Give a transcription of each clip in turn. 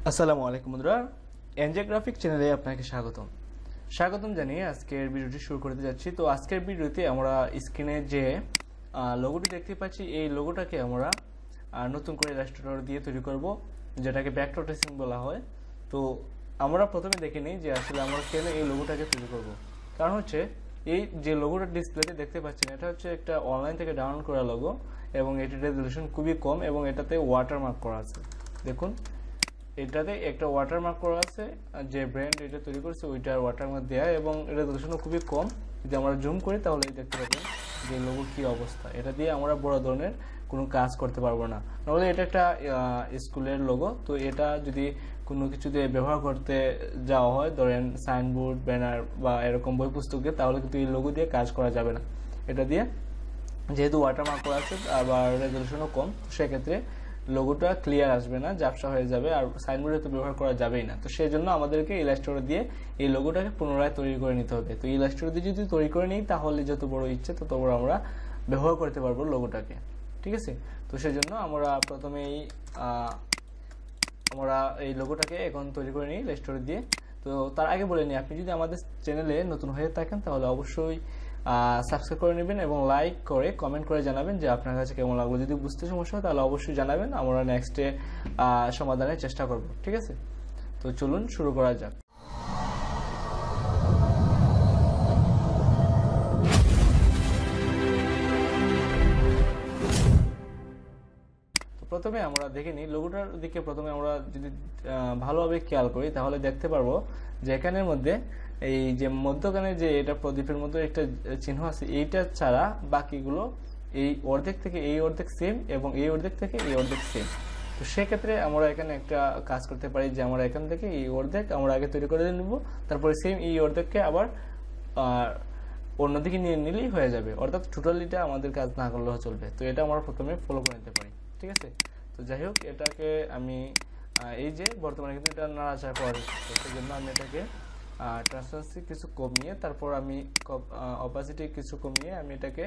আসসালামু আলাইকুম বন্ধুরা, এন.জ গ্রাফিক্স চ্যানেলে আপনাকে স্বাগতম জানিয়ে আজকের ভিডিওটি শুরু করতে যাচ্ছি। তো আজকের ভিডিওতে আমরা স্ক্রিনে যে লোগোটি দেখতে পাচ্ছি, এই লোগোটাকে আমরা নতুন করে ইলাস্ট্রেটর দিয়ে তৈরি করব, যেটাকে ব্যাক ট্রেসিং বলা হয়। তো আমরা প্রথমে দেখে নিই যে আসলে আমরা কেন এই লোগোটাকে তৈরি করব। কারণ হচ্ছে এই যে লোগোটা ডিসপ্লেতে দেখতে পাচ্ছেন, এটা হচ্ছে একটা অনলাইন থেকে ডাউনলোড করা লোগো এবং এটির রেজলিউশন খুবই কম এবং এটাতে ওয়াটারমার্ক করা আছে। দেখুন, এটাতে একটা ওয়াটারমার্ক করা আছে, যে ব্র্যান্ড এটা তৈরি করছে ওইটার ওয়াটারমার্ক দেয়া এবং এটা রেজলিউশনও খুবই কম। যদি আমরা জুম করি তাহলে দেখতে পাবেন যে লোগোর কী অবস্থা। এটা দিয়ে আমরা বড় ধরনের কোনো কাজ করতে পারবো না। নাহলে এটা একটা স্কুলের লোগো, তো এটা যদি কোনো কিছু দিয়ে ব্যবহার করতে যাওয়া হয়, ধরেন সাইনবোর্ড, ব্যানার বা এরকম বই পুস্তকে, তাহলে কিন্তু এই লোগো দিয়ে কাজ করা যাবে না। এটা দিয়ে যেহেতু ওয়াটারমার্ক করা আছে আবার রেজলিউশনও কম, সেক্ষেত্রে লোগোটা ক্লিয়ার আসবে না, ঝাপসা হয়ে যাবে, আর সাইনবোর্ডে তো ব্যবহার করা যাবেই না। তো সেই জন্য আমাদেরকে ইলাস্ট্রেটর দিয়ে এই লোগোটাকে পুনরায় তৈরি করে নিতে হবে। তো ইলাস্ট্রেটর দিয়ে যদি তৈরি করে নিই তাহলে যত বড় ইচ্ছে তত বড় আমরা ব্যবহার করতে পারবো লোগোটাকে, ঠিক আছে। তো সেই জন্য আমরা প্রথমেই এই লোগোটাকে এখন তৈরি করে নিই ইলাস্ট্রেটর দিয়ে। তো তার আগে বলে নিই, আপনি যদি আমাদের চ্যানেলে নতুন হয়ে থাকেন তাহলে অবশ্যই সাবস্ক্রাইব করে নেবেন এবং লাইক করে কমেন্ট করে জানাবেন যে আপনার কাছে কেমন লাগলো। যদি বুঝতে সমস্যা হয় তাহলে অবশ্যই জানাবেন, আমরা নেক্সটে সমাধানের চেষ্টা করব, ঠিক আছে। তো চলুন শুরু করা যাক। প্রথমে আমরা দেখে নিই লোগোটার দিকে। প্রথমে আমরা যদি ভালোভাবে খেয়াল করি তাহলে দেখতে পারবো যে এখানের মধ্যে এই যে মধ্যখানে যে এটা প্রদীপের মধ্যে একটা চিহ্ন আছে, এইটা ছাড়া বাকিগুলো এই অর্ধেক থেকে এই অর্ধেক সেম এবং এই অর্ধেক থেকে এই অর্ধেক সেম। তো সেক্ষেত্রে আমরা এখানে একটা কাজ করতে পারি যে আমরা এখান থেকে এই অর্ধেক আমরা আগে তৈরি করে নেব, তারপরে সেম এই অর্ধেককে আবার অন্যদিকে নিয়ে নিলেই হয়ে যাবে, অর্থাৎ টোটালিটা আমাদের কাজ না করলেও চলবে। তো এটা আমরা প্রথমে ফলো করে নিতে পারি, ঠিক আছে। তো যাই হোক, এটাকে আমি এই যে বর্তমানে কিন্তু এটা নাড়াচাড়া করে, সেই জন্য আমি এটাকে ট্রান্সপারেন্সি কিছু কমিয়ে, তারপর আমি অপাসিটি কিছু কমিয়ে আমি এটাকে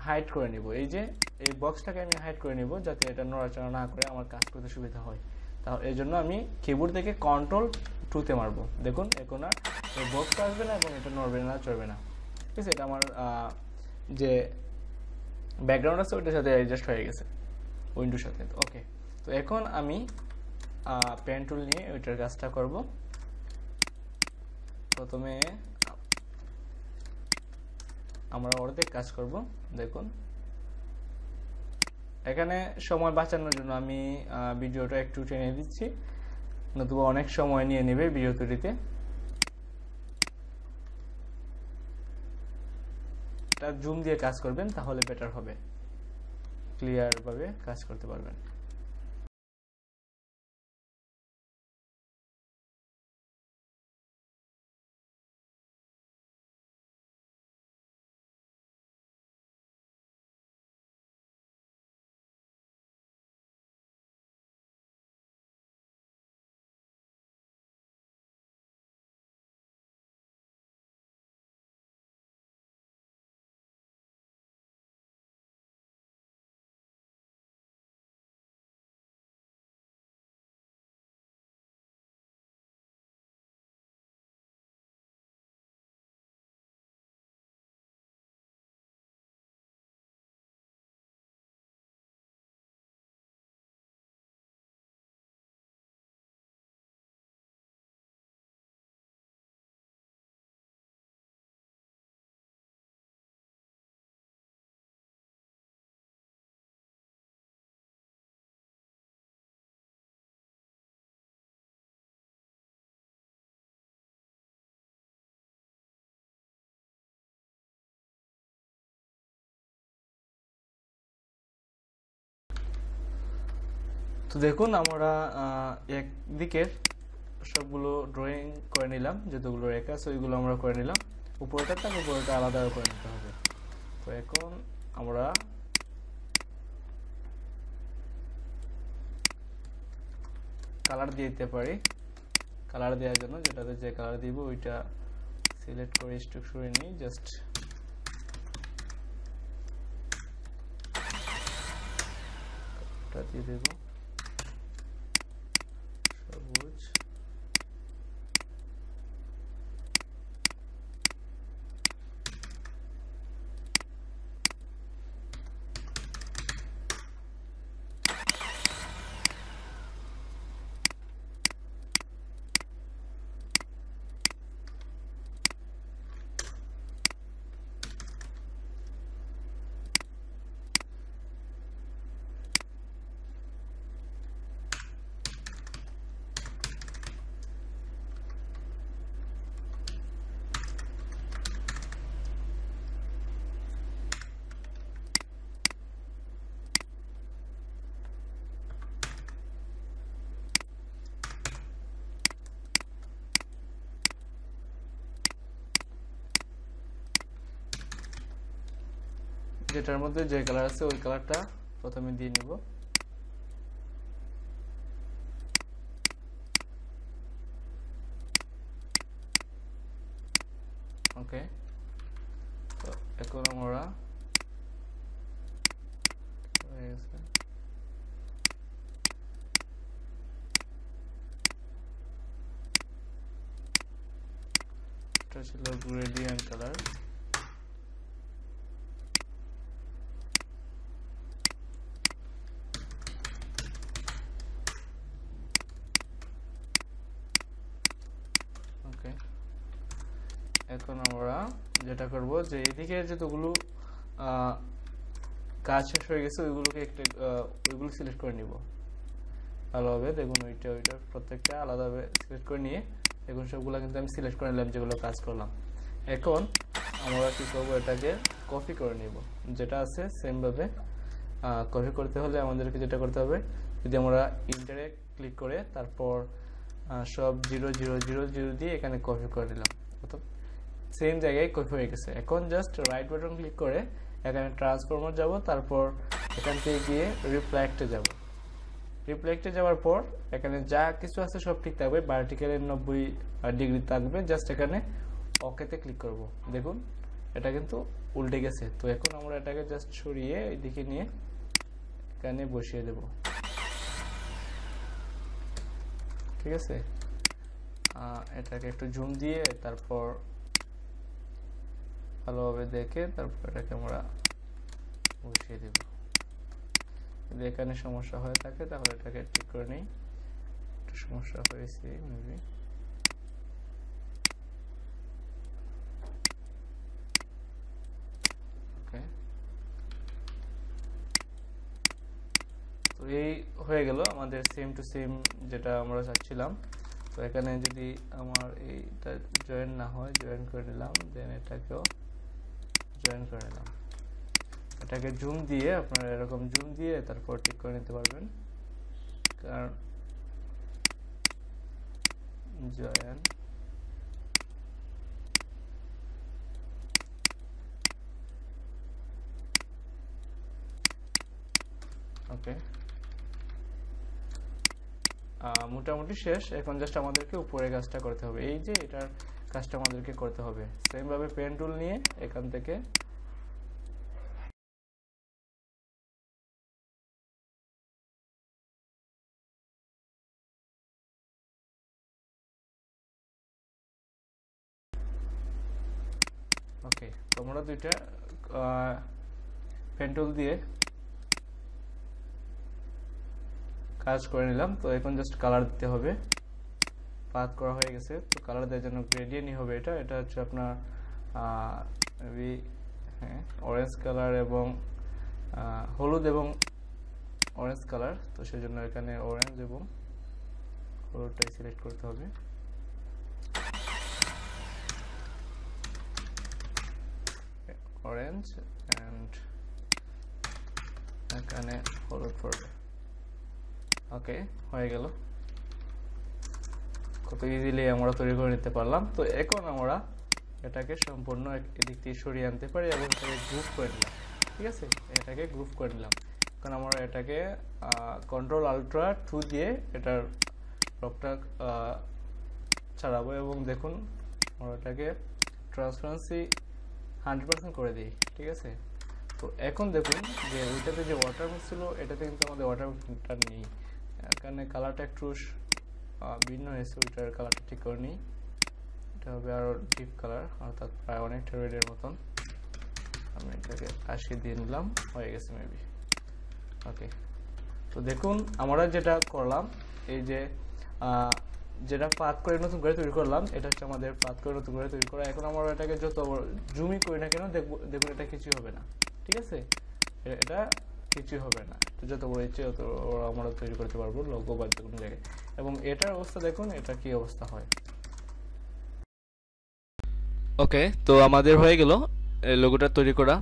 হাইড করে নিব। এই যে এই বক্সটাকে আমি হাইড করে নিব যাতে এটা নড়াচড়া না করে আমার কাজ করতে সুবিধা হয়। তাহলে এই জন্য আমি কিবোর্ড থেকে Ctrl+2 মারবো। দেখুন এখন আর এই বক্সটা আসবে না এবং এটা নড়বে না, চড়বে না, ঠিক আছে। এটা আমার যে ব্যাকগ্রাউন্ড আছে ওইটার সাথে অ্যাডজাস্ট হয়ে গেছে উইন্ডোর সাথে। ওকে, তো এখন আমি পেন টুল নিয়ে ওইটার কাজটা করব। প্রথমে আমরা অর্ধেক কাজ করব। দেখুন, এখানে সময় বাঁচানোর জন্য আমি ভিডিওটা একটু টেনে দিচ্ছি, নতুবা অনেক সময় নিয়ে নেবে ভিডিও তৈরিতে। এটা জুম দিয়ে কাজ করবেন তাহলে বেটার হবে, ক্লিয়ার ভাবে কাজ করতে পারবেন। তো দেখুন, আমরা একদিকের সবগুলো ড্রয়িং করে নিলাম, যতগুলো রেখা আছে ওইগুলো আমরা করে নিলাম। উপরটা তার উপরটা আলাদা করে নিতে হবে। তো এখন আমরা কালার দিয়ে দিতে পারি। কালার দেওয়ার জন্য যেটাতে যে কালার দিব ওইটা সিলেক্ট করে স্ট্রোক করে নিই, জাস্ট দিয়ে দেব সবগুলো। যেটার মধ্যে যে কালার আছে ওই কালারটা প্রথমে দিয়ে নিব। ওকে, তো এখন আমরা এটা ছিল গ্রেডিয়েন্ট কালার। ওকে, এখন আমরা যেটা করব যে এদিকে যতগুলো কাজ শেষ হয়ে গেছে ওইগুলোকে ওইগুলো সিলেক্ট করে নিব ভালোভাবে। দেখুন ওইটা প্রত্যেকটা আলাদাভাবে সিলেক্ট করে নিয়ে দেখুন সবগুলো কিন্তু আমি সিলেক্ট করে নিলাম যেগুলো কাজ করলাম। এখন আমরা কি করব, এটাকে কপি করে নিব। যেটা আছে সেম ভাবে কপি করতে হলে আমাদেরকে যেটা করতে হবে, যদি আমরা ইন্টারে ক্লিক করে তারপর সব 0 0 0 0 দিয়ে এখানে কপি করে নিলাম, অর্থাৎ সেম জায়গায় কপি হয়ে গেছে। এখন জাস্ট রাইট বাটন ক্লিক করে এখানে ট্রান্সফরমার যাব, তারপর এখান থেকে গিয়ে রিফ্লেক্টে যাব। রিফ্লেক্টে যাওয়ার পর এখানে যা কিছু আছে সব ঠিক থাকবে, ভার্টিক্যালের 90 ডিগ্রি থাকবে। জাস্ট এখানে ওকেতে ক্লিক করব। দেখুন এটা কিন্তু উল্টে গেছে। তো এখন আমরা এটাকে জাস্ট সরিয়ে এইদিকে নিয়ে এখানে বসিয়ে দেব, ঠিক আছে। এটাকে একটু জুম দিয়ে তারপর ভালোভাবে দেখে তারপর এটাকে আমরা বসিয়ে দেব। যদি এখানে সমস্যা হয়ে থাকে তাহলে এটাকে ঠিক করে নেই, একটু সমস্যা হয়েছে মেবি। ওকে, তো এই হয়ে গেল আমাদের সেম টু সেম যেটা আমরা চাচ্ছিলাম। তো এখানে যদি আমার এইটা জয়েন না হয়, জয়েন করে নিলাম, দেন এটাকেও জয়েন করে নিলাম। এটাকে জুম দিয়ে আপনারা এরকম জুম দিয়ে তারপর ঠিক করে নিতে পারবেন, কারণ জয়েন ওকে, মোটামুটি শেষ। এখন জাস্ট আমাদেরকে উপরে কাজটা করতে হবে, এই যে এটার কাজটা আমাদেরকে করতে হবে। সেম ভাবে পেন টুল নিয়ে এখান থেকে ওকে, তোমরা দুইটা পেন টুল দিয়ে কাজ করে নিলাম। তো এখন জাস্ট কালার দিতে হবে, পাথ করা হয়ে গেছে। তো কালার দেওয়ার জন্য গ্রেডিয়েন্টই হবে এটা। এটা হচ্ছে আপনার মেবি হ্যাঁ অরেঞ্জ কালার এবং হলুদ এবং অরেঞ্জ কালার। তো সেই জন্য এখানে অরেঞ্জ এবং হলুদটাই সিলেক্ট করতে হবে। অরেঞ্জ অ্যান্ড এখানে হলুদ পড়বে। ওকে, হয়ে গেল। কত ইজিলি আমরা তৈরি করে নিতে পারলাম। তো এখন আমরা এটাকে সম্পূর্ণ এদিক থেকে সরিয়ে আনতে পারি এবং এটাকে গ্রুপ করে নিলাম, ঠিক আছে। এটাকে গ্রুপ করে নিলাম। এখন আমরা এটাকে কন্ট্রোল আল্ট্রা 2 দিয়ে এটার টপটা ছাড়াবো এবং দেখুন আমরা এটাকে ট্রান্সপারেন্সি 100% করে দিই, ঠিক আছে। তো এখন দেখুন যে ওইটাতে যে ওয়াটারমার্ক ছিল এটাতে কিন্তু আমাদের ওয়াটারমার্কটা নেই। এখানে কালারটা একটু ভিন্ন হয়েছে, ওইটার কালারটা ঠিক করে নিই। এটা হবে আরও ডিপ কালার, অর্থাৎ প্রায় অনেকটা রেডের মতন। আমি এটাকে 80 দিয়ে নিলাম, হয়ে গেছে মেবি। ওকে, তো দেখুন আমরা যেটা করলাম, এই যে যেটা পাথ করে নতুন করে তৈরি করলাম, এটা হচ্ছে আমাদের পাথ করে নতুন করে তৈরি করা। এখন আমরা এটাকে যত জুমই করি না কেন দেখুন এটা কিছুই হবে না, ঠিক আছে। এটা কিছুই হবে না। তো যত বড় ইচ্ছে তত আমরা তৈরি করতে পারবো লোগো বা যে কোনো জায়গায়। এবং এটার অবস্থা দেখুন, এটা কি অবস্থা হয়। ওকে, তো আমাদের হয়ে গেল লোগোটা তৈরি করা।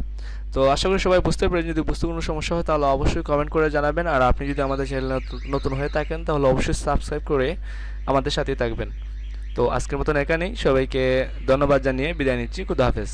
তো আশা করি সবাই বুঝতে পারেন। যদি বুঝতে কোনো সমস্যা হয় তাহলে অবশ্যই কমেন্ট করে জানাবেন। আর আপনি যদি আমাদের চ্যানেলে নতুন হয়ে থাকেন তাহলে অবশ্যই সাবস্ক্রাইব করে আমাদের সাথেই থাকবেন। তো আজকের মতন এখানেই, সবাইকে ধন্যবাদ জানিয়ে বিদায় নিচ্ছি। খুদা হাফেজ।